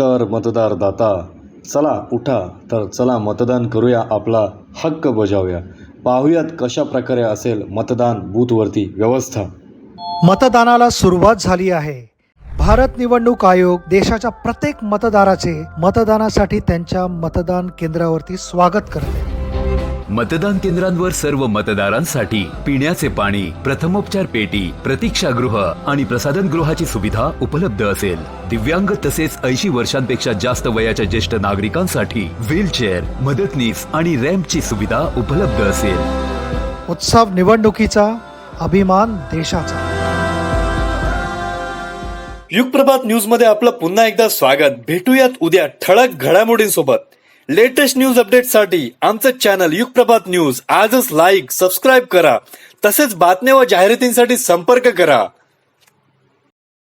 नमस्कार मतदार दाता, चला उठा तर चला मतदान करूया, आपला हक्क बजावूया. पाहूयात कशा प्रकारे असेल मतदान बूथवरती व्यवस्था. मतदानाला सुरुवात झाली आहे. भारत निवडणूक आयोग देशाच्या प्रत्येक मतदाराचे मतदानासाठी त्यांच्या मतदान केंद्रावरती स्वागत करते. मतदान केंद्रांवर सर्व मतदारांसाठी पिण्याचे पाणी, प्रथमोपचार पेटी, प्रतीक्षागृह आणि प्रसाधनगृहाची सुविधा उपलब्ध असेल. दिव्यांग तसेच 80 वर्षांपेक्षा जास्त वयाच्या ज्येष्ठ नागरिकांसाठी व्हीलचेअर, मदतनीस आणि रॅम्पची सुविधा उपलब्ध असेल. उत्सव निवडणुकीचा, अभिमान देशाचा. युगप्रभात न्यूज मध्ये आपलं पुन्हा एकदा स्वागत. भेटूयात उद्या ठळक घडामोडींसोबत. लेटेस्ट न्यूज अपडेटसाठी आमचं चॅनल युगप्रभात न्यूज आजच लाईक, सबस्क्राईब करा. तसेच बातम्या व जाहिरातींसाठी संपर्क करा